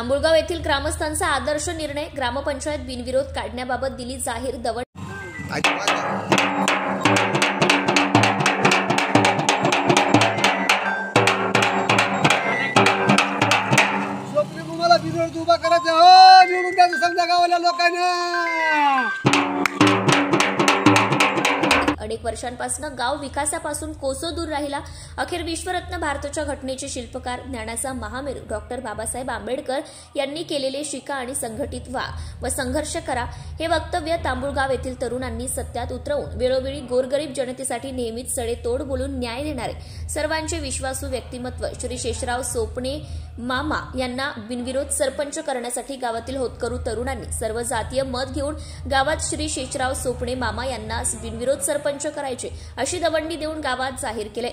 तांबुळगाव येथील ग्रामस्थांचा आदर्श निर्णय, ग्रामपंचायत बिनविरोध काढण्याबाबत दिली जाहीर दवंडी. तुम्हाला बिनविरोध उभा करायचं हो, निवडून द्यायचं समजा गावाला लोकांना. अनेक वर्षांपासून गाव विकासापासून कोसो दूर राहिला. अखेर विश्वरत्न भारताच्या घटनेचे शिल्पकार, ज्ञानाचा महामेरू डॉक्टर बाबासाहेब आंबेडकर यांनी केलेले शिका आणि संघटित व्हा व संघर्ष करा हे वक्तव्य तांबुळगाव येथील तरुणांनी सत्यात उतरवून वेळोवेळी गोरगरीब जनतेसाठी नेहमीच सडेतोड बोलून न्याय देणारे सर्वांचे विश्वासू व्यक्तिमत्व श्री शेषराव सोपणे मामा यांना बिनविरोध सरपंच करण्यासाठी गावातील होतकरू तरुणांनी सर्व जातीय मत घेऊन गावात श्री शेषराव सोपणे मामा यांना बिनविरोध सरपंच करायचे अशी दवंडी देऊन गावात जाहीर केले.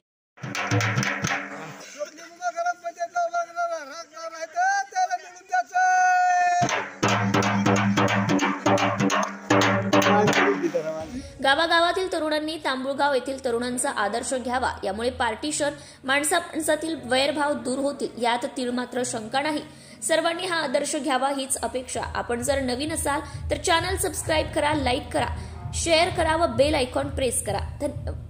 गावागावातील तरुणांनी तांबुळगाव येथील तरुणांचा आदर्श घ्यावा, यामुळे पार्टीशन माणसातील वैरभाव दूर होतील यात तीळ मात्र शंका नाही. सर्वांनी हा आदर्श घ्यावा हीच अपेक्षा. आपण जर नवीन असाल तर चॅनल सबस्क्राईब करा, लाईक करा, शेअर करा व बेल आयकॉन प्रेस करा. धन्यवाद.